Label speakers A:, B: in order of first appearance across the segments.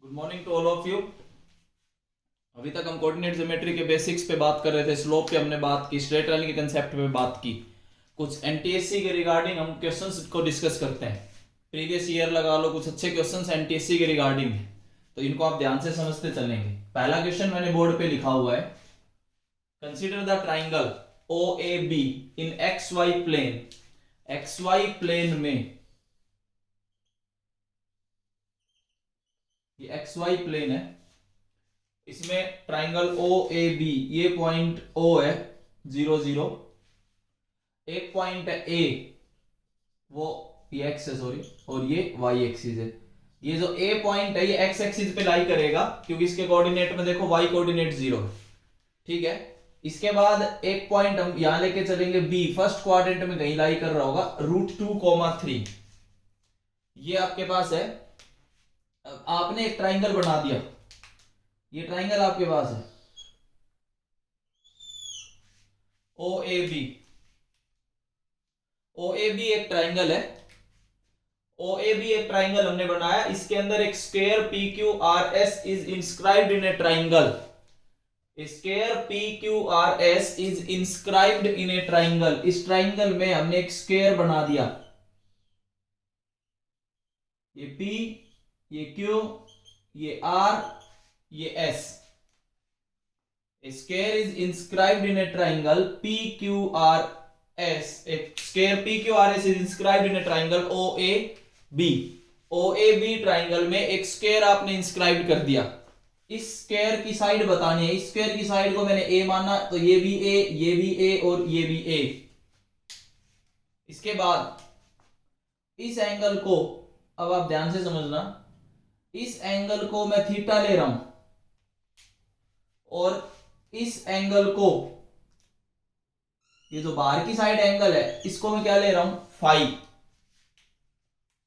A: Good morning to all of you. अभी तक हम कोऑर्डिनेट ज्योमेट्री के बेसिक्स पे बात कर रहे थे, स्लोप पे हमने बात की, स्ट्रेट लाइन के कंसेप्ट पे बात की, कुछ एनटीएससी के रिगार्डिंग हम क्वेश्चंस को डिस्कस करते हैं। प्रीवियस ईयर लगा लो, कुछ अच्छे क्वेश्चंस एनटीएससी के रिगार्डिंग है, तो इनको आप ध्यान से समझते चलेंगे। पहला क्वेश्चन मैंने बोर्ड पे लिखा हुआ है, consider the triangle O A B in x y plane. X y plane में, ये एक्स वाई प्लेन है, इसमें ट्राइंगल ओ ए बी, ये पॉइंट ओ है 0 0, एक पॉइंट है ए, वो ये एक्स है सॉरी, और ये वाई एक्सिस है। ये जो ए पॉइंट है ये एक्स एक्सिस पे लाई करेगा, क्योंकि इसके कोऑर्डिनेट में देखो वाई कोऑर्डिनेट 0 है, ठीक है। इसके बाद एक पॉइंट हम यहां लेके चलेंगे बी, फर्स्ट क्वाड्रेंट में कहीं लाई कर रहा होगा, √2,3। ये आपके पास है। आपने एक ट्राइंगल बना दिया, ये ट्राइंगल आपके पास है O A B. O A B एक ट्राइंगल है, ओ ए बी एक ट्राइंगल हमने बनाया, इसके अंदर एक square P Q R S is inscribed in a triangle. Square P Q R S is inscribed in a triangle. इस triangle में हमने एक स्क्वायर बना दिया, ये पी, ये क्यू, ये आर, ये S. Square is inscribed in a triangle P Q R S. एक square P Q R S is inscribed in a triangle O A B. O A B triangle में एक square आपने inscribe कर दिया। इस square की side बतानी है, इस स्क्वायर की साइड को मैंने ए माना, तो ये भी ए, ये भी ए और ये भी ए। इसके बाद इस एंगल को, अब आप ध्यान से समझना, इस एंगल को मैं थीटा ले रहा हूं और इस एंगल को, ये जो बाहर की साइड एंगल है, इसको मैं क्या ले रहा हूं, फाई।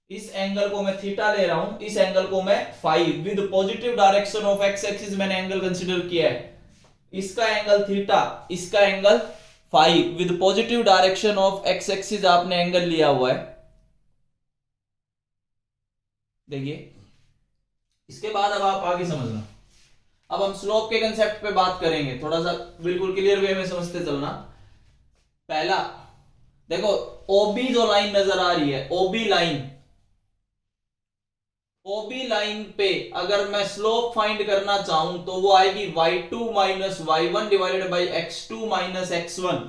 A: इस एंगल को मैं थीटा ले रहा हूं, इस एंगल को मैं phi. With positive direction of x axis मैंने एंगल कंसीडर किया है, इसका एंगल थीटा, इसका angle phi. With positive direction of x axis आपने एंगल लिया हुआ है, देखिए। इसके बाद अब आप आगे समझना, अब हम स्लोप के कंसेप्ट पे बात करेंगे, थोड़ा सा बिल्कुल क्लियर वे में समझते चलना। पहला देखो, ओबी जो लाइन नजर आ रही है, ओबी लाइन, ओबी लाइन पे अगर मैं स्लोप फाइंड करना चाहूं तो वो आएगी y2 minus y1 divided by x2 minus x1।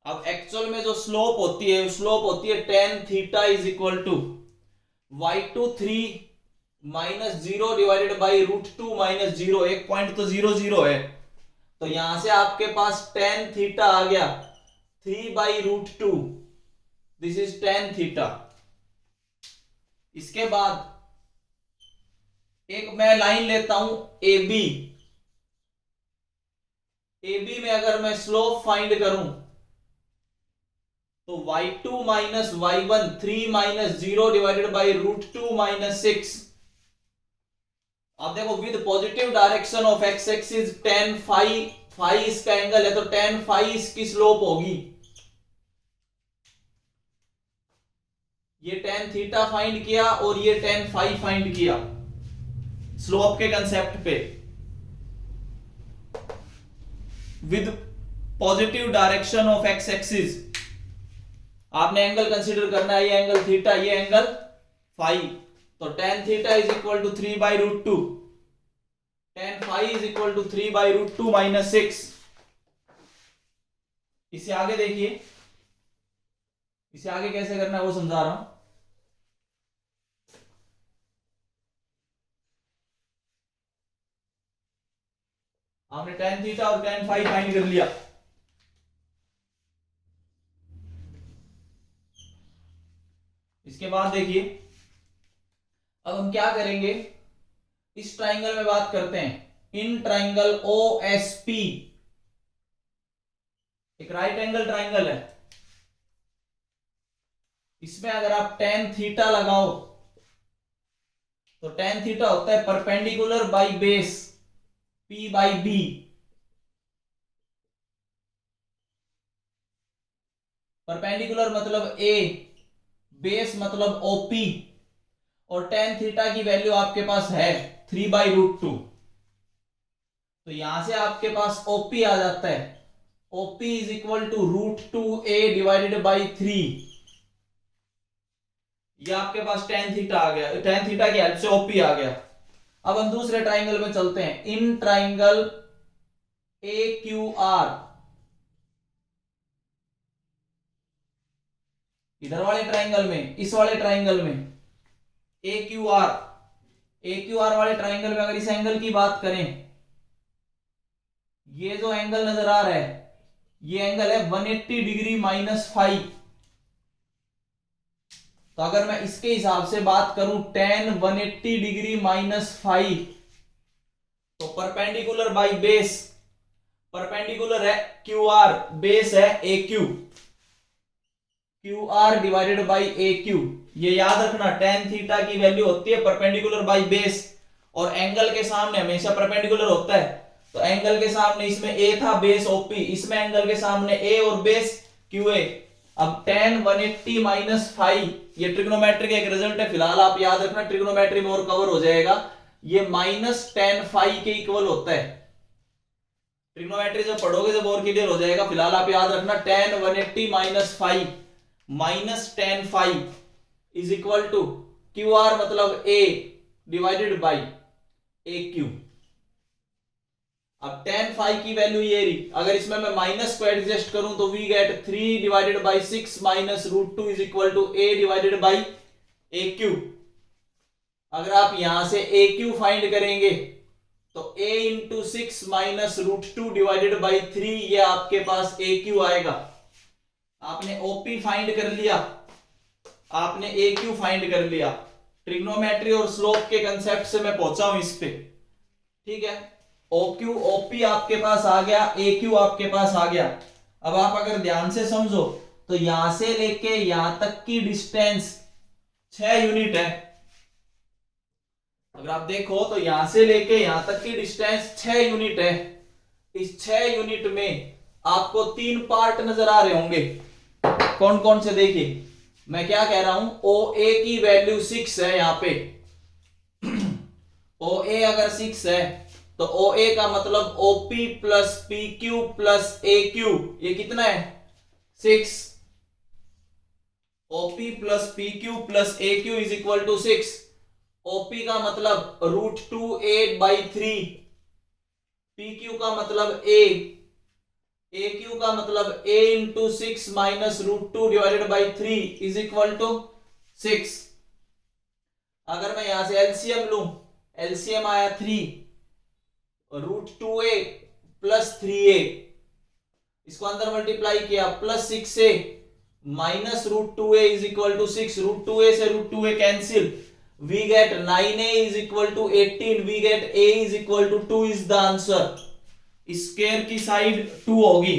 A: अब एक्चुअल में जो स्लोप होती है, स्लोप होती है tan theta is equal to y2 3 minus 0 divided by √2 minus 0। एक पॉइंट तो 0 0 है, तो यहां से आपके पास tan थीटा आ गया 3/√2, दिस इज tan थीटा। इसके बाद एक मैं लाइन लेता हूं ए बी। ए बी में अगर मैं स्लोप फाइंड करूं तो y2 minus y1 3 minus 0 divided by √2 minus 6। आप देखो, with positive direction of x axis tan phi, phi इसका एंगल है, तो tan फाई इसकी स्लोप होगी। ये tan थीटा फाइंड किया और ये tan फाई फाइंड किया स्लोप के कंसेप्ट पे। With positive direction of x axis आपने एंगल कंसीडर करना है, ये एंगल थीटा, ये एंगल फाई। तो tan theta is equal to 3/√2, tan phi is equal to 3/√2 minus 6। इसे आगे देखिए, इसे आगे कैसे करना है वो समझा रहा हूं। आपने tan थीटा और tan फाई फाइंड कर लिया। इसके बाद देखिए, अब हम क्या करेंगे, इस ट्राइंगल में बात करते हैं। In triangle O S P, एक राइट एंगल ट्राइंगल है, इसमें अगर आप tan थीटा लगाओ तो tan थीटा होता है perpendicular by base p by B. Perpendicular मतलब a, बेस मतलब OP, और टेन थीटा की वैल्यू आपके पास है 3/√2। तो यहां से आपके पास ओपी आ जाता है, OP is equal to √2a divided by 3। ये आपके पास टेन थीटा आ गया, टेन थीटा की हेल्प से ओपी आ गया। अब हम दूसरे ट्राइंगल में चलते हैं। In triangle A Q R, इधर वाले ट्राइंगल में, इस वाले ट्राइंगल में A Q R, A Q R वाले ट्राइंगल में अगर इस एंगल की बात करें, ये जो एंगल नजर आ रहा है ये एंगल है 180 डिग्री -5। तो अगर मैं इसके हिसाब से बात करूं tan 180 डिग्री -5, तो परपेंडिकुलर बाई बेस, परपेंडिकुलर है क्यू आर, बेस है A Q, Q R divided by A Q. ये याद रखना, tan थीटा की वैल्यू होती है परपेंडिकुलर बाई बेस, और एंगल के सामने हमेशा परपेंडिकुलर होता है। तो एंगल के सामने इसमें ए था, बेस ओपी, इसमें एंगल के सामने ए और बेस क्यू ए। अब tan 180 -5 ये ट्रिग्नोमेट्री का एक रिजल्ट है, फिलहाल आप याद रखना, ट्रिग्नोमेट्री में और कवर हो जाएगा। ये -tan phi के इक्वल होता है। ट्रिग्नोमेट्री जब पढ़ोगे जब और क्लियर हो जाएगा, फिलहाल आप याद रखना tan 180 -5 -tan phi is equal to Q R मतलब a divided by A Q. अब tan phi की वैल्यू ये रही, अगर इसमें मैं माइनस को एडजस्ट करूं तो we get 3 divided by 6 -√2 is equal to a divided by A Q. अगर आप यहां से ए क्यू फाइंड करेंगे तो a इंटू 6 -√2 डिवाइडेड बाई 3, ये आपके पास ए क्यू आएगा। आपने ओपी फाइंड कर लिया, आपने ए क्यू फाइंड कर लिया। ट्रिग्नोमेट्री और स्लोप के कंसेप्ट से मैं पहुंचा हूं इस पे, ठीक है। OQ OP आपके पास आ गया, AQ आपके पास आ गया। अब आप अगर ध्यान से समझो तो यहां से लेके यहां तक की डिस्टेंस 6 यूनिट है। अगर आप देखो तो यहां से लेके यहां तक की डिस्टेंस 6 यूनिट है। इस 6 यूनिट में आपको 3 पार्ट नजर आ रहे होंगे। कौन कौन से देखिए, मैं क्या कह रहा हूं, OA की वैल्यू 6 है यहां पे। OA अगर 6 है तो OA का मतलब OP plus PQ plus AQ, ये कितना है 6। OP plus PQ plus AQ is equal to 6। OP का मतलब √2a/3, PQ का मतलब A, AQ का मतलब A into 6 -√2 divided by 3 is equal to 6। अगर मैं यहां से एलसीएम लूं, एलसीएम आया 3, √2a प्लस 3a, इसको अंदर मल्टीप्लाई किया plus 6a -√2a is equal to 6। √2a से √2a cancel, we get 9a is equal to 18, we get a is equal to 2 is the answer. Square की side 2 होगी।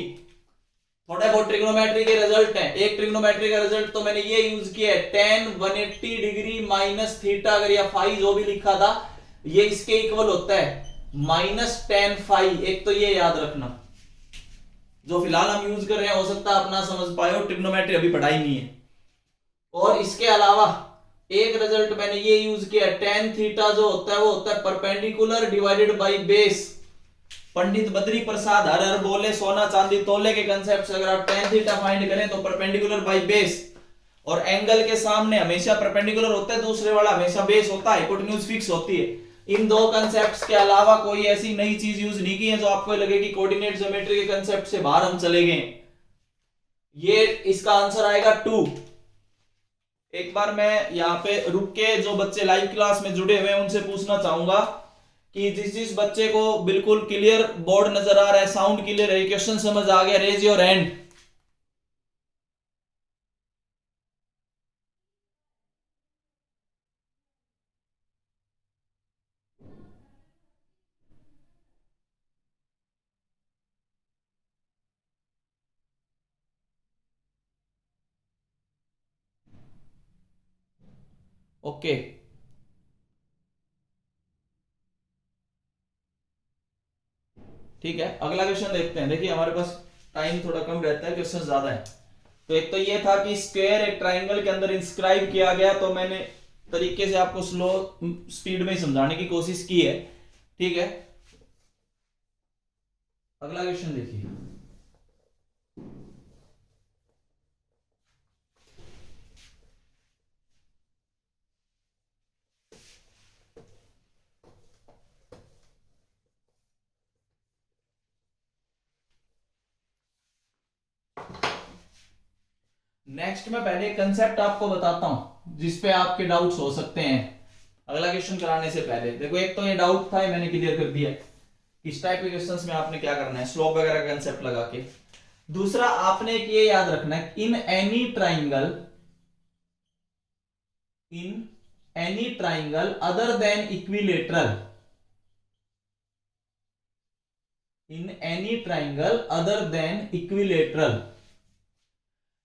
A: थोड़ा बहुत trigonometry के result हैं। एक ट्रिग्नोमेट्री का रिजल्ट तो मैंने ये यूज किया है, tan 180 डिग्री माइनस थीटा, अगर या फाई जो भी लिखा था ये इसके इक्वल होता है -tan phi। एक तो ये याद रखना, जो फिलहाल हम यूज कर रहे हैं, हो सकता है अपना समझ पाए हो, ट्रिग्नोमेट्री अभी पढ़ाई नहीं है। और इसके अलावा एक रिजल्ट मैंने ये यूज किया, tan थीटा जो होता है वो होता है perpendicular divided by base. Pandit Badri Prasad हर हर बोले सोना चांदी तोले के कंसेप्ट से अगर आप tan थीटा फाइंड करें तो परपेंडिकुलर बाई बेस, और एंगल के सामने हमेशा परपेंडिकुलर होता है, दूसरे वाला हमेशा बेस होता है, हाइपोटेन्यूज फिक्स होती है। इन दो कंसेप्ट्स के अलावा कोई ऐसी नई चीज यूज नहीं की है जो आपको लगे कि कोऑर्डिनेट ज्योमेट्री के कंसेप्ट से बाहर हम चले गए। ये इसका आंसर आएगा 2। एक बार मैं यहाँ पे रुक के जो बच्चे लाइव क्लास में जुड़े हुए हैं उनसे पूछना चाहूंगा कि जिस बच्चे को बिल्कुल क्लियर बोर्ड नजर आ रहा है, साउंड क्लियर है, क्वेश्चन समझ आ गया, रेज योर हैंड। ओके, ठीक है, अगला क्वेश्चन देखते हैं। देखिए हमारे पास टाइम थोड़ा कम रहता है, क्वेश्चन ज्यादा है। तो एक तो ये था कि स्क्वायर एक ट्राइंगल के अंदर इंस्क्राइब किया गया, तो मैंने तरीके से आपको स्लो स्पीड में समझाने की कोशिश की है, ठीक है। अगला क्वेश्चन देखिए। नेक्स्ट मैं पहले कंसेप्ट आपको बताता हूं जिसपे आपके डाउट्स हो सकते हैं अगला क्वेश्चन कराने से पहले। देखो, एक तो ये डाउट था, मैंने क्लियर कर दिया किस टाइप के क्वेश्चंस में आपने क्या करना है, स्लोप वगैरह का कंसेप्ट लगा के। दूसरा आपने एक ये याद रखना है, in any triangle other than equilateral, in any triangle other than equilateral,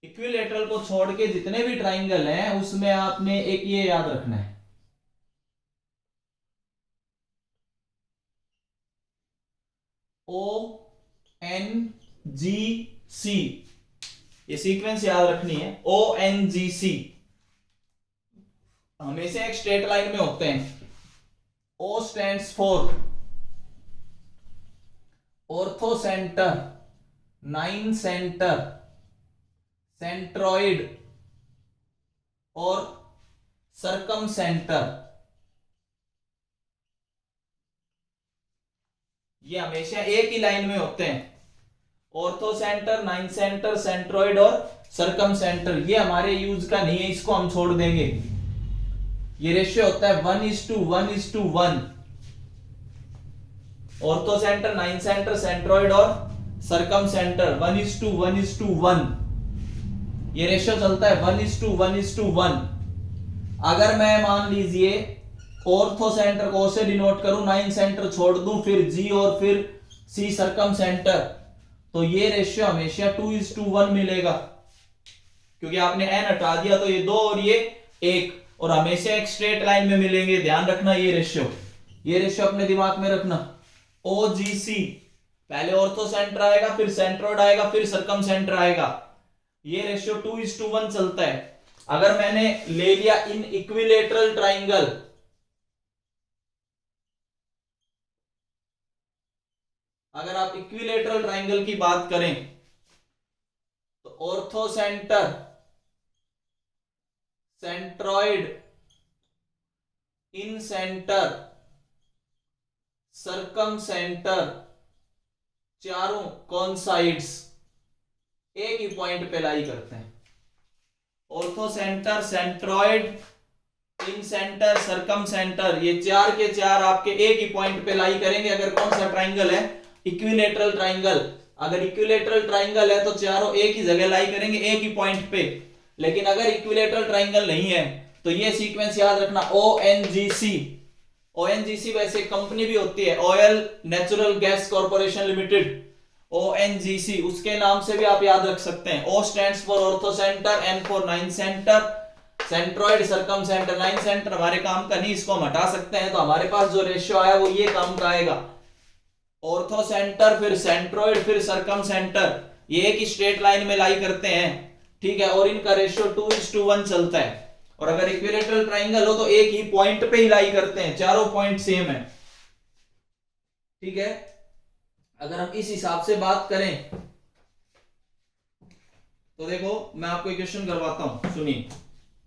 A: equilateral को छोड़ के जितने भी ट्राइंगल हैं उसमें आपने एक ये याद रखना है, ओ एन जी सी, ये सीक्वेंस याद रखनी है, ओ एन जी सी। हमेशा एक स्ट्रेट लाइन में होते हैं। O stands for orthocentre, nine centre, centroid और सरकम सेंटर, ये हमेशा एक ही लाइन में होते हैं। Ortho centre, nine centre, centroid और सरकम सेंटर, ये हमारे यूज का नहीं है, इसको हम छोड़ देंगे। ये रेशियो होता है 1:1:1। Ortho centre, nine centre, centroid और सरकम सेंटर 1:1:1, ये रेशियो चलता है 1:1:1। अगर मैं मान लीजिए ऑर्थो सेंटर को से डिनोट करूं, नाइन सेंटर छोड़ दूं, फिर जी और फिर सी सरकम सेंटर, तो ये रेशियो हमेशा 2:1 मिलेगा, क्योंकि आपने एन हटा दिया तो ये 2 और ये 1, और हमेशा एक स्ट्रेट लाइन में मिलेंगे। ध्यान रखना ये रेशियो अपने दिमाग में रखना। ओ जी सी, पहले ऑर्थो सेंटर आएगा, फिर सेंट्रोइड आएगा, फिर सरकम सेंटर आएगा, ये रेशियो 2:1 चलता है। अगर मैंने ले लिया इन इक्विलेटरल ट्राइंगल, अगर आप इक्विलेटरल ट्राइंगल की बात करें तो ऑर्थो सेंटर, सेंट्रॉइड, इन सेंटर, सरकम सेंटर, चारों कॉन्साइड्स एक ही पॉइंट पे लाई करते हैं। ऑर्थो सेंटर, सेंट्रॉइड, इन सेंटर, सरकम सेंटर, ये चार के चार आपके एक ही पॉइंट पे लाई करेंगे। अगर कौन सा ट्राइंगल है, इक्विलेटरल ट्राइंगल, अगर इक्विलेटरल ट्राइंगल है तो चारों एक ही जगह लाई करेंगे, एक ही पॉइंट पे। लेकिन अगर इक्विलेटरल ट्राइंगल नहीं है तो ये सीक्वेंस याद रखना, ONGC। ONGC वैसे कंपनी भी होती है, oil natural gas corporation limited, ONGC, उसके नाम से भी आप याद रख सकते हैं। O stands for orthocentre, N for nine centre, centroid, circumcentre. Nine centre हमारे काम का नहीं, इसको हम हटा सकते हैं, तो हमारे पास जो रेशियो आया वो ये काम का आएगा। ऑर्थो सेंटर, फिर सेंट्रॉइड, फिर सरकम सेंटर, ये एक ही स्ट्रेट लाइन में लाई करते हैं, ठीक है, और इनका रेशियो 2:1 चलता है। और अगर इक्विलेटरल ट्राइंगल हो तो एक ही पॉइंट पे ही लाई करते हैं, चारों पॉइंट सेम है, ठीक है। अगर हम इस हिसाब से बात करें तो देखो, मैं आपको एक क्वेश्चन करवाता हूं, सुनिए,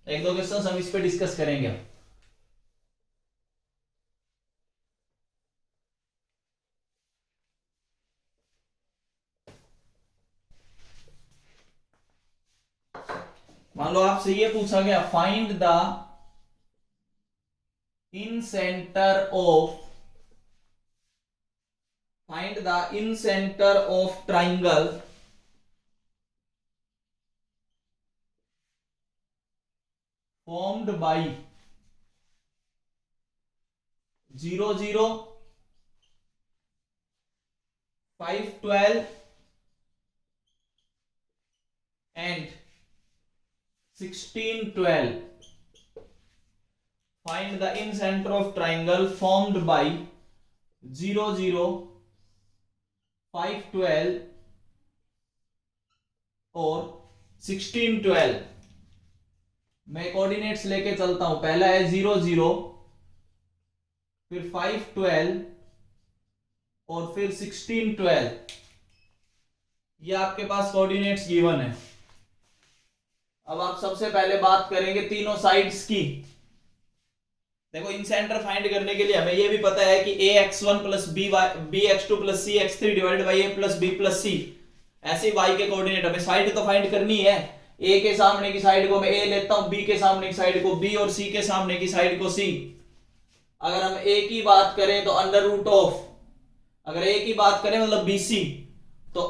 A: एक दो क्वेश्चन हम इस पे डिस्कस करेंगे। मान लो आपसे ये पूछा गया, find the incentre of triangle formed by 0, 0, 5, 12 and 16, 12. Find the in center of triangle formed by 0, 0, 5, 12 और 16, 12. मैं कोऑर्डिनेट्स लेके चलता हूं। पहला है 0 0, फिर 5 12 और फिर 16 12। ये आपके पास कोऑर्डिनेट्स गिवन है। अब आप सबसे पहले बात करेंगे तीनों साइड्स की। देखो इन सेंटर फाइंड करने के लिए हमें यह भी पता है कि A X one plus B X two plus C X three divided by A plus B plus C. ऐसे y के कोऑर्डिनेट हमें साइड तो फाइंड करनी है। a के सामने की साइड को मैं a लेता हूं, b के सामने की साइड को b और c के सामने की साइड को c। अगर हम a की बात करें तो अंडर रूट ऑफ, अगर a की बात करें मतलब bc, तो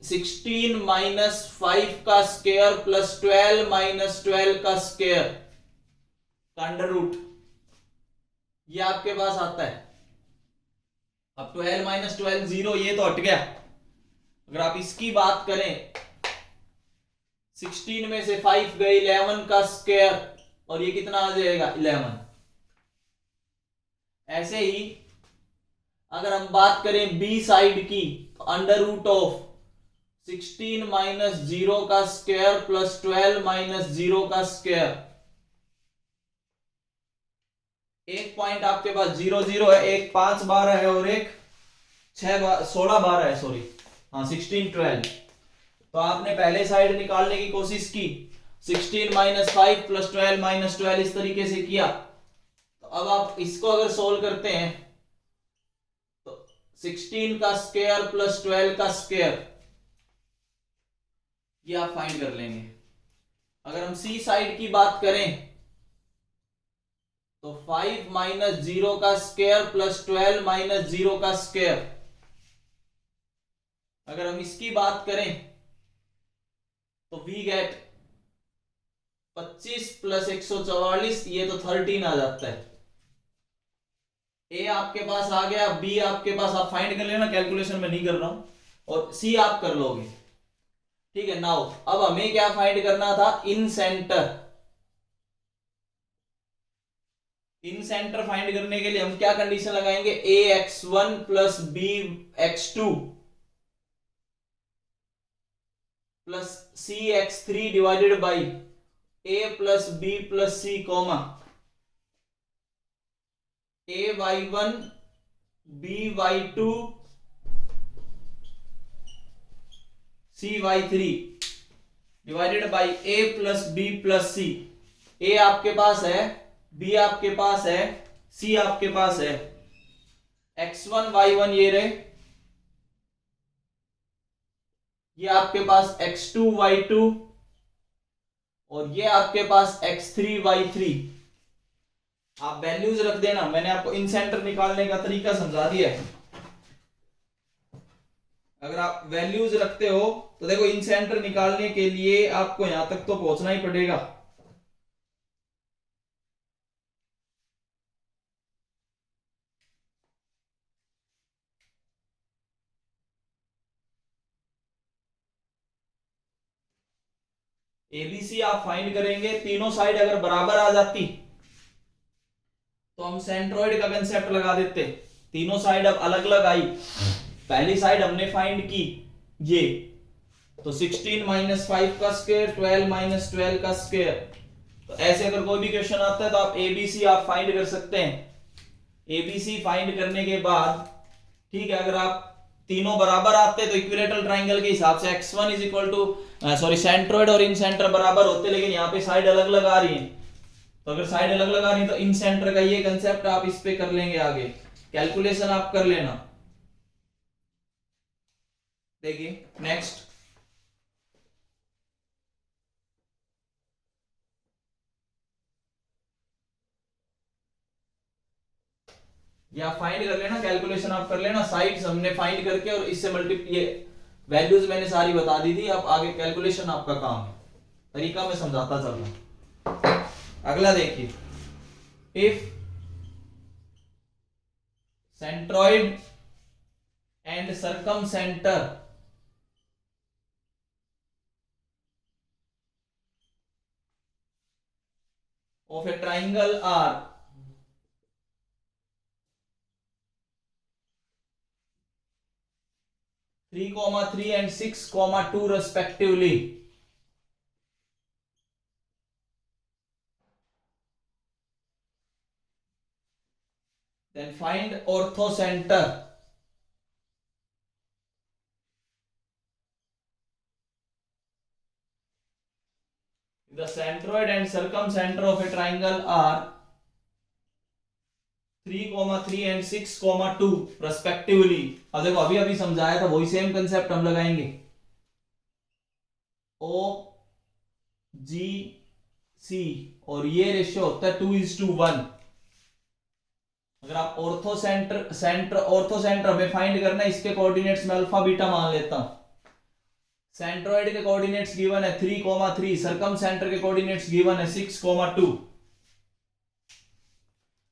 A: 16 माइनस 5 का स्क्वायर प्लस 12 माइनस 12 का स्क्वायर का अंडर रूट, ये आपके पास आता है। अब 12 माइनस 12 0, ये तो हट गया। अगर आप इसकी बात करें 16 में से 5 गए 11 का स्क्वायर, और ये कितना आ जाएगा 11। ऐसे ही अगर हम बात करें बी साइड की तो अंडर रूट ऑफ 16 माइनस 0 का स्क्वायर प्लस 12 माइनस 0 का स्क्वायर। एक पॉइंट आपके पास 0 0 है, एक 5 12 है और एक 16 12 है, सॉरी हाँ 16 12। तो आपने पहले साइड निकालने की कोशिश की, 16 माइनस 5 प्लस 12 माइनस 12 इस तरीके से किया। तो अब आप इसको अगर सोल्व करते हैं तो 16 का स्क्वायर प्लस 12 का स्क्वायर, ये आप फाइंड कर लेंगे। अगर हम सी साइड की बात करें तो 5 माइनस 0 का स्क्वायर प्लस 12 माइनस 0 का स्क्वायर। अगर हम इसकी बात करें तो वी गेट 25 प्लस 144, ये तो 13 आ जाता है। ए आपके पास आ गया, बी आपके पास, आप फाइंड कर लेना, कैलकुलेशन में नहीं कर रहा हूं, और सी आप कर लोगे। ठीक है, नाउ अब हमें क्या फाइंड करना था, incentre. Incentre find करने के लिए हम क्या कंडीशन लगाएंगे, A X one plus B X two plus C X three divided by A plus B plus C comma A Y one B Y two C Y three divided by A plus B plus C. A आपके पास है, B आपके पास है, सी आपके पास है। x1 y1 ये रहे, ये आपके पास x2 y2 और ये आपके पास x3 y3। आप वैल्यूज रख देना, मैंने आपको इन सेंटर निकालने का तरीका समझा दिया है। अगर आप वैल्यूज रखते हो तो देखो इन सेंटर निकालने के लिए आपको यहां तक तो पहुंचना ही पड़ेगा। एबीसी आप फाइंड करेंगे, तीनों साइड अगर बराबर आ जाती तो हम सेंट्रोइड का कंसेप्ट लगा देते। तीनों साइड अब अलग अलग आई, पहली साइड हमने फाइंड की ये, तो 16 माइनस 5 का स्क्वायर 12 माइनस 12 का स्क्वायर। तो ऐसे अगर कोई भी क्वेश्चन आता है तो आप एबीसी आप फाइंड कर सकते हैं। एबीसी फाइंड करने के बाद ठीक है, अगर आप तीनों बराबर आते तो इक्विलेटरल ट्राइंगल के हिसाब से x1 is equal to sorry centroid और इन सेंटर बराबर होते, लेकिन यहाँ पे साइड अलग अलग आ रही है। तो अगर साइड अलग अलग आ रही है तो इन सेंटर का ये कंसेप्ट आप इस पे कर लेंगे, आगे कैलकुलेशन आप कर लेना। देखिए नेक्स्ट, या फाइंड कर लेना, कैलकुलेशन आप कर लेना। साइड्स हमने फाइंड करके और इससे ये वैल्यूज मैंने सारी बता दी थी। अब आगे कैलकुलेशन आपका काम है, तरीका मैं समझाता चल रहा हूं। अगला देखिए, if centroid and circumcentre of a triangle are three comma 3 and 6 comma 2 respectively, Then find orthocenter. The centroid and circumcenter of a triangle are 3,3 and 6,2 respectively. अब देखो अभी अभी समझाया था वही सेम कंसेप्ट हम लगाएंगे. O G C और ये रेशियो होता है 2:1. अगर आप ऑर्थोसेंटर में फाइंड करना है, इसके कोऑर्डिनेट्स में अल्फा बीटा मान लेता हूं. सेंट्रोइड के कोऑर्डिनेट्स गिवन है 3,3, सर्कमसेंटर के कोऑर्डिनेट्स गिवन है 6,2.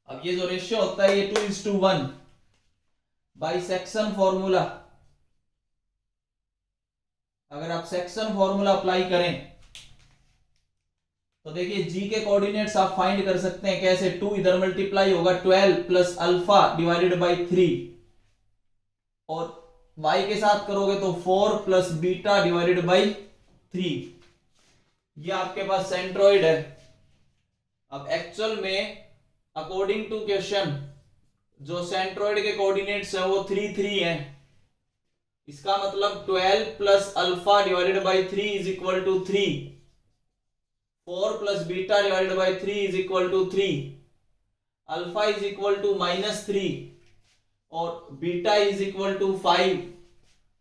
A: अब ये जो रेशियो होता है ये 2:1 बाई सेक्शन फॉर्मूला. अगर आप सेक्शन फॉर्मूला अप्लाई करें तो देखिए जी के कोऑर्डिनेट्स आप फाइंड कर सकते हैं कैसे. 2 इधर मल्टीप्लाई होगा 12 प्लस अल्फा डिवाइडेड बाई 3 और y के साथ करोगे तो 4 प्लस बीटा डिवाइडेड बाई 3. ये आपके पास सेंट्रोइड है. अब एक्चुअल में अकॉर्डिंग टू क्वेश्चन जो सेंट्रोइड के कोऑर्डिनेट्स है वो 3 है. इसका मतलब 12 plus alpha divided by 3 is equal to 3. 4 plus beta divided by 3 is equal to 3. Alpha is equal to -3 और बीटा इज इक्वल टू 5.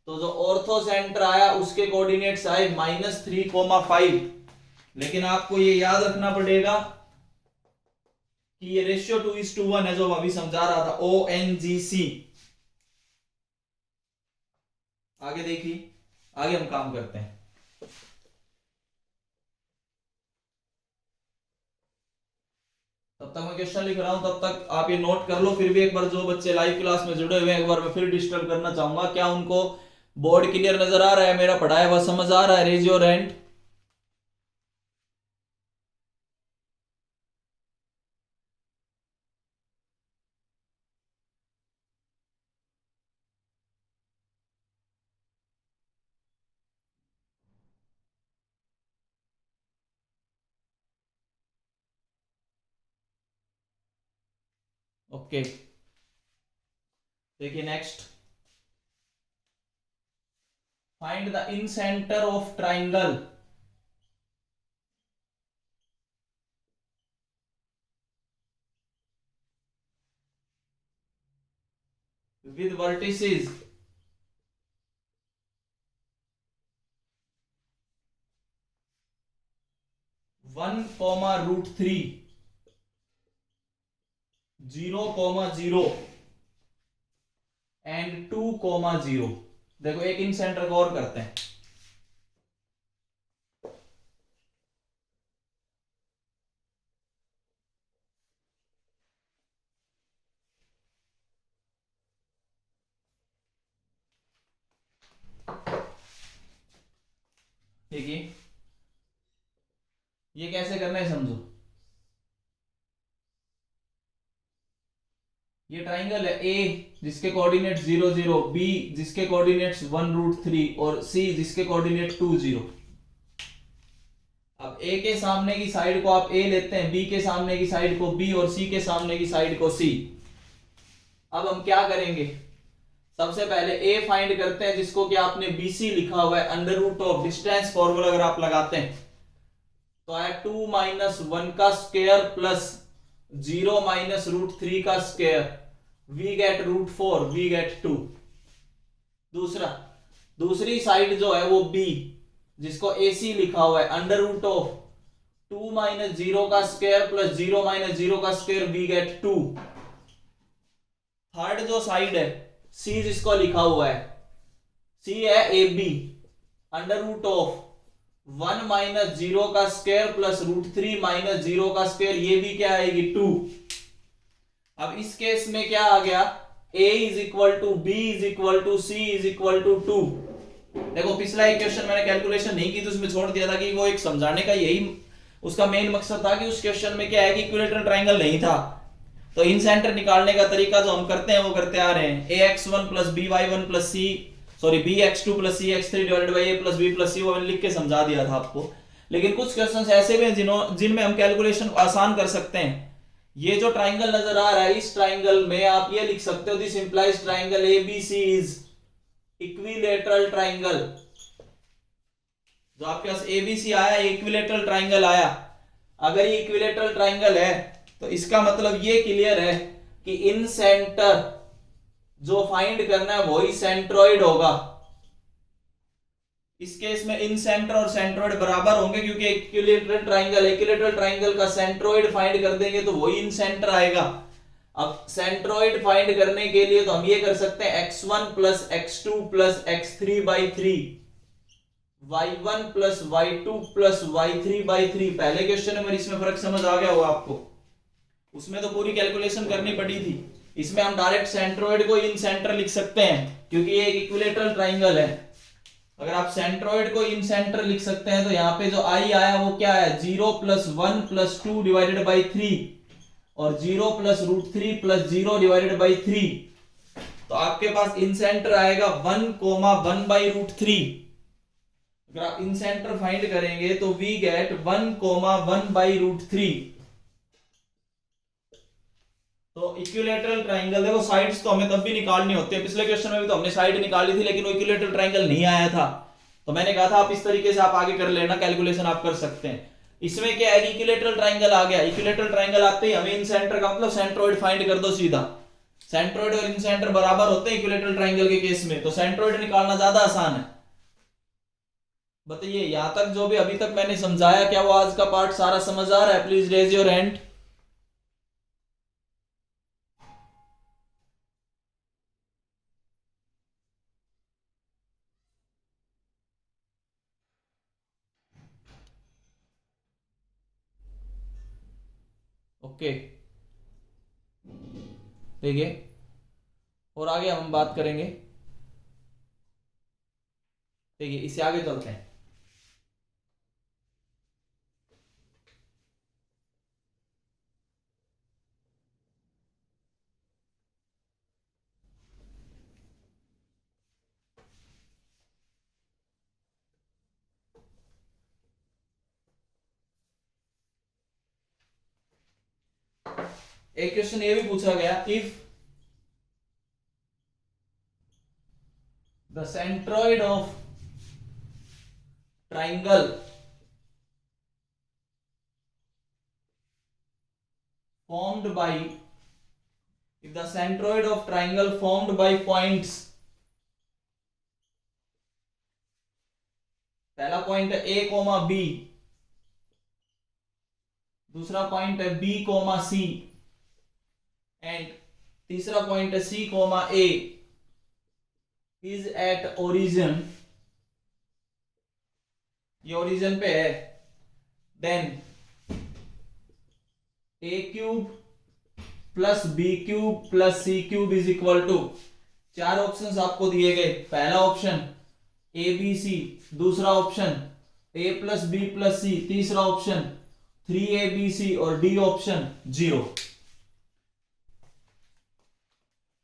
A: तो जो ऑर्थो सेंटर आया उसके कोऑर्डिनेट्स आए -3,5. लेकिन आपको ये याद रखना पड़ेगा कि ये रेशियो 2:1 है जो अभी समझा रहा था. ONGC. आगे देखिए, आगे हम काम करते हैं. तब तक मैं क्वेश्चन लिख रहा हूं, तब तक आप ये नोट कर लो. फिर भी एक बार जो बच्चे लाइव क्लास में जुड़े हुए हैं एक बार मैं फिर डिस्टर्ब करना चाहूंगा. क्या उनको बोर्ड क्लियर नजर आ रहा है? मेरा पढ़ाया हुआ समझ आ रहा है? Raise your hand. ओके, देखिए next. Find the incentre of triangle with vertices 1,√3 0,0 and 2,0. देखो एक इन सेंटर को और करते हैं. देखिए ये कैसे करना है समझो. ये ट्राइंगल है ए जिसके कोऑर्डिनेट्स 0, 0, बी जिसके कोऑर्डिनेट्स 1√3 और सी जिसके कोऑर्डिनेट 2, 0. अब ए के सामने की साइड को आप ए लेते हैं, बी के सामने की साइड को बी और सी के सामने की साइड को सी. अब हम क्या करेंगे, सबसे पहले ए फाइंड करते हैं जिसको कि आपने बीसी लिखा हुआ है. Under root of distance formula अगर आप लगाते हैं तो आया 2 - 1 का स्क्वायर प्लस 0 - √3 का square. We get √4, we get 2. दूसरी साइड जो है वो बी जिसको AC लिखा हुआ है. अंडर रूट ऑफ 2 - 0 का स्क्वायर प्लस 0 - 0 का स्क्वायर, वी गेट 2. थर्ड जो साइड है C जिसको लिखा हुआ है, C है AB. अंडर रूट ऑफ 1 - 0 का स्क्वायर प्लस √3 - 0 का स्क्वायर, ये भी क्या आएगी 2. अब इस केस में क्या आ गया, A is equal to B is equal to C is equal to 2. देखो पिछला एक क्वेश्चन मैंने कैलकुलेशन नहीं की तो उसमें छोड़ दिया था कि वो एक समझाने का यही उसका मेन मकसद था कि उस क्वेश्चन में क्या है कि इक्विलेटरल ट्राइंगल नहीं था. तो इन सेंटर निकालने का तरीका जो हम करते हैं वो करते आ रहे हैं. ax1 plus by1 plus c sorry bx2 plus cx3 divided by a plus b plus c, वो मैंने लिख के समझा दिया था आपको. लेकिन कुछ क्वेश्चंस ऐसे भी हैं जिनमें हम कैलकुलेशन आसान कर सकते हैं. ये जो ट्राइंगल नजर आ रहा है, इस ट्राइंगल में आप ये लिख सकते हो, this implies triangle ABC is equilateral triangle. जो आपके पास एबीसी आया, इक्विलेटरल ट्राइंगल आया, अगर ये इक्विलेटरल ट्राइंगल है तो इसका मतलब ये क्लियर है कि इन सेंटर जो फाइंड करना है वही सेंट्रोइड होगा। इस केस में इन सेंटर और सेंट्रोइड बराबर होंगे, क्योंकि इक्विलेटरल ट्राइंगल का सेंट्रोइड फाइंड कर देंगे तो वही इन सेंटर आएगा। अब सेंट्रोइड फाइंड करने के लिए तो हम ये कर सकते हैं x1 plus x2 plus x3 by 3, y1 plus y2 plus y3 by 3। पहले क्वेश्चन में इसमें फर्क समझ आ गया होगा आपको, उसमें तो पूरी कैलकुलेशन करनी पड़ी थी। इसमें हम डायरेक्ट सेंट्रोइड को इन सेंटर लिख सकते हैं क्योंकि ये एक इक्विलेटरल ट्राइंगल है। अगर आप सेंट्रोइड को इन सेंटर लिख सकते हैं तो यहाँ पे जो आई आया वो क्या है, 0 प्लस 1 प्लस 2 डिवाइडेड बाई 3 और 0 plus root 3 plus 0 divided by 3। तो आपके पास इन सेंटर आएगा 1, 1 बाई रूट 3। अगर आप इन सेंटर फाइंड करेंगे तो वी गेट 1, 1 बाई रूट 3। तो इक्विलेटरल ट्राइंगल, देखो साइड्स तो हमें तब भी निकालनी होती है, पिछले क्वेश्चन में भी तो हमने साइड निकाली थी, लेकिन वो इक्विलेटरल ट्राइंगल नहीं आया था। तो मैंने कहा था आप इस तरीके से आप आगे कर लेना, कैलकुलेशन आप कर सकते हैं। इसमें क्या है, इक्विलेटरल ट्राइंगल आ गया, इक्विलेटरल ट्राइंगल आते ही हमें इन सेंटर का मतलब सेंट्रोइड फाइंड कर दो सीधा। सेंट्रोइड और इन सेंटर बराबर होते हैं इक्विलेटरल ट्राइंगल के केस में, तो सेंट्रोइड निकालना ज्यादा आसान है। बताइए यहां तक जो भी अभी तक मैंने समझाया, क्या वो आज का पार्ट सारा समझ आ रहा है? Please raise your hand. Okay, देखिए और आगे हम बात करेंगे। देखिए इससे आगे चलते हैं। एक क्वेश्चन ये भी पूछा गया, if the centroid of triangle formed by, if the centroid of triangle formed by points, पहला पॉइंट है a कोमा b, दूसरा पॉइंट है b कोमा c एंड तीसरा पॉइंट है c comma a, is at origin, ये origin पे है, then a cube plus B cube plus C cube is equal to, चार ऑप्शंस आपको दिए गए। पहला ऑप्शन ए बी सी, दूसरा option a plus B plus C, तीसरा ऑप्शन 3abc और डी ऑप्शन 0।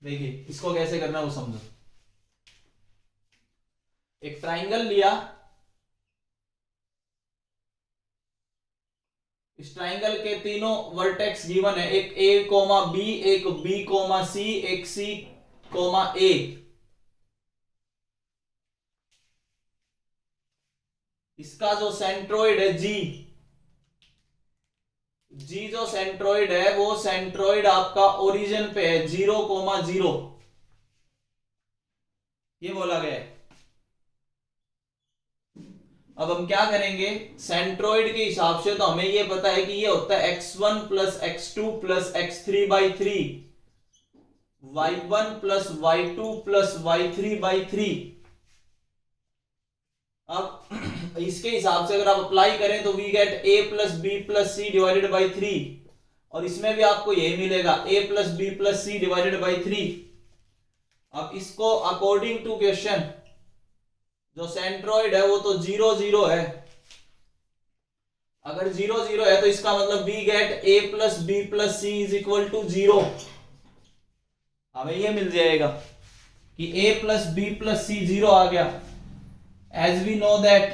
A: देखिए इसको कैसे करना है वो समझो। एक ट्राइंगल लिया, इस ट्राइंगल के तीनों वर्टेक्स गिवन है, एक a कोमा b, एक b कोमा c, एक c कोमा a। इसका जो सेंट्रोइड है g जो सेंट्रोइड है वो सेंट्रोइड आपका ओरिजिन पे है 0,0, ये बोला गया है। अब हम क्या करेंगे, सेंट्रोइड के हिसाब से तो हमें ये पता है कि ये होता है x1 plus x2 plus x3 by 3, y1 plus y2 plus y3 by 3। अब इसके हिसाब से अगर आप अप्लाई करें तो we get a plus B plus C divided by 3, और इसमें भी आपको यही मिलेगा a plus B plus C divided by 3। अब इसको अकॉर्डिंग टू क्वेश्चन जो सेंट्रोइड है वो तो 0,0 है, अगर 0,0 है तो इसका मतलब we get a plus B plus C is equal to 0। हमें ये मिल जाएगा कि a plus B plus C 0 आ गया। एज वी नो दैट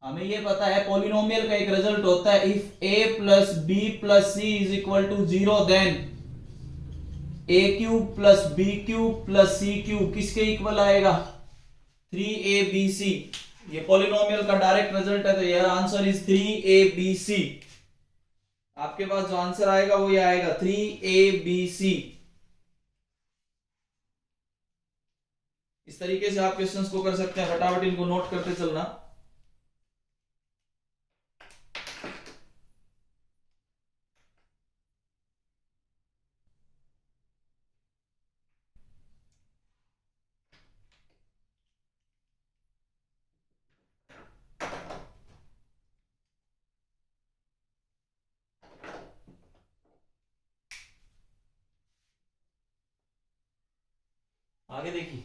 A: हमें ये पता है पॉलिनोमियल का एक रिजल्ट होता है if a plus B plus C is equal to 0 then a cube plus B cube plus C cube किसके इक्वल आएगा 3abc। ये पॉलिनोमियल का डायरेक्ट रिजल्ट है, तो यार आंसर इज 3abc। आपके पास जो आंसर आएगा वो ये आएगा 3abc। इस तरीके से आप क्वेश्चंस को कर सकते हैं, फटाफट इनको नोट करते चलना। आगे देखिए,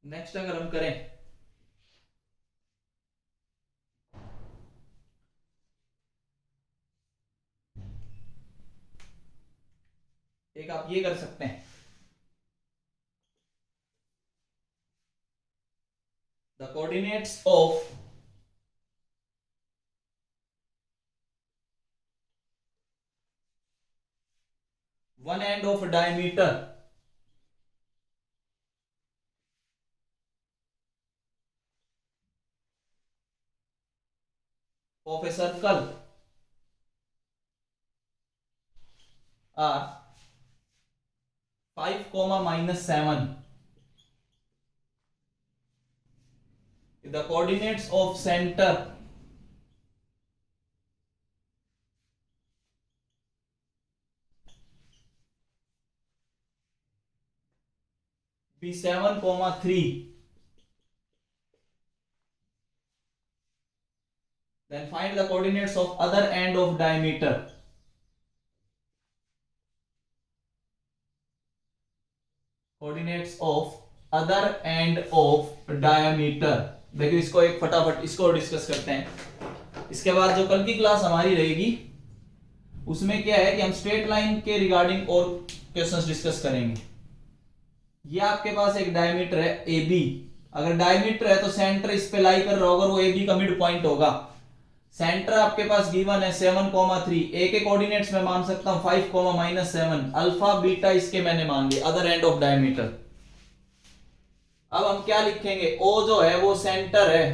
A: नेक्स्ट अगर हम करें एक आप ये कर सकते हैं, the coordinates of one end of diameter of a circle are 5, -7. The coordinates of center be 7, 3. Then find the coordinates of other end of diameter. Coordinates of other end of diameter. देखिए इसको एक फटाफट इसको discuss करते हैं। इसके बाद जो कल की क्लास हमारी रहेगी उसमें क्या है कि हम स्ट्रेट लाइन के रिगार्डिंग और क्वेश्चंस डिस्कस करेंगे। ये आपके पास एक डायमीटर है ए बी, अगर डायमीटर है तो सेंटर इस पे लाई कर रहा होगा, वो ए बी का मिड पॉइंट होगा। सेंटर आपके पास गिवन है 7, 3। ए के कोऑर्डिनेट्स में मान सकता हूं 5, -7। अल्फा बीटा इसके मैंने मान लिया अदर एंड ऑफ डायमीटर। अब हम क्या लिखेंगे, ओ जो है वो सेंटर है,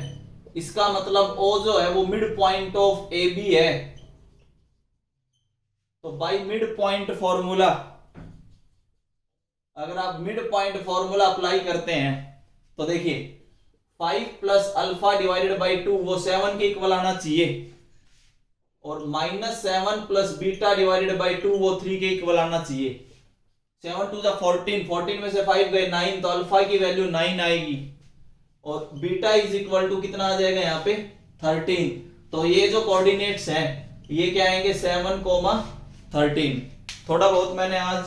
A: इसका मतलब ओ जो है वो mid point of A B है। तो बाय मिड पॉइंट फॉर्मूला, अगर आप मिड पॉइंट फॉर्मूला अप्लाई करते हैं तो देखिए 5 प्लस अल्फा डिवाइडेड बाई 2 वो 7 के इक्वल आना चाहिए, और -7 प्लस बीटा डिवाइडेड बाई 2 वो 3 के इक्वल आना चाहिए। 7 2 14, 14 में से 5 गए 9, तो अल्फा की वैल्यू 9 आएगी, और बीटा इज इक्वल टू कितना आ जाएगा यहाँ पे 13। तो ये जो कोऑर्डिनेट्स हैं ये क्या आएंगे 7, 13। थोड़ा बहुत मैंने आज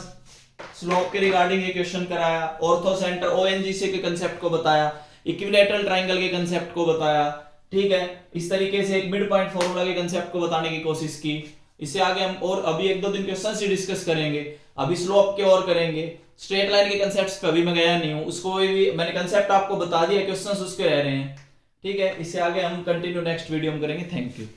A: स्लोप के रिगार्डिंग ये क्वेश्चन कराया, ऑर्थो सेंटर ओएनजीसी के कंसेप्ट को बताया, इक्विलैटरल ट्रायंगल के कंसेप्ट को बताया, ठीक है। इस तरीके से एक मिड पॉइंट फॉर्मूला के कंसेप्ट को बताने की कोशिश की। इससे आगे हम और अभी 1-2 दिन क्वेश्चन से डिस्कस करेंगे, अभी स्लोप के और करेंगे। स्ट्रेट लाइन के कंसेप्ट्स पे अभी मैं गया नहीं हूं, उसको भी मैंने कंसेप्ट आपको बता दिया, क्वेश्चंस उसके रह रहे हैं, ठीक है। इससे आगे हम कंटिन्यू नेक्स्ट वीडियो में करेंगे। Thank you.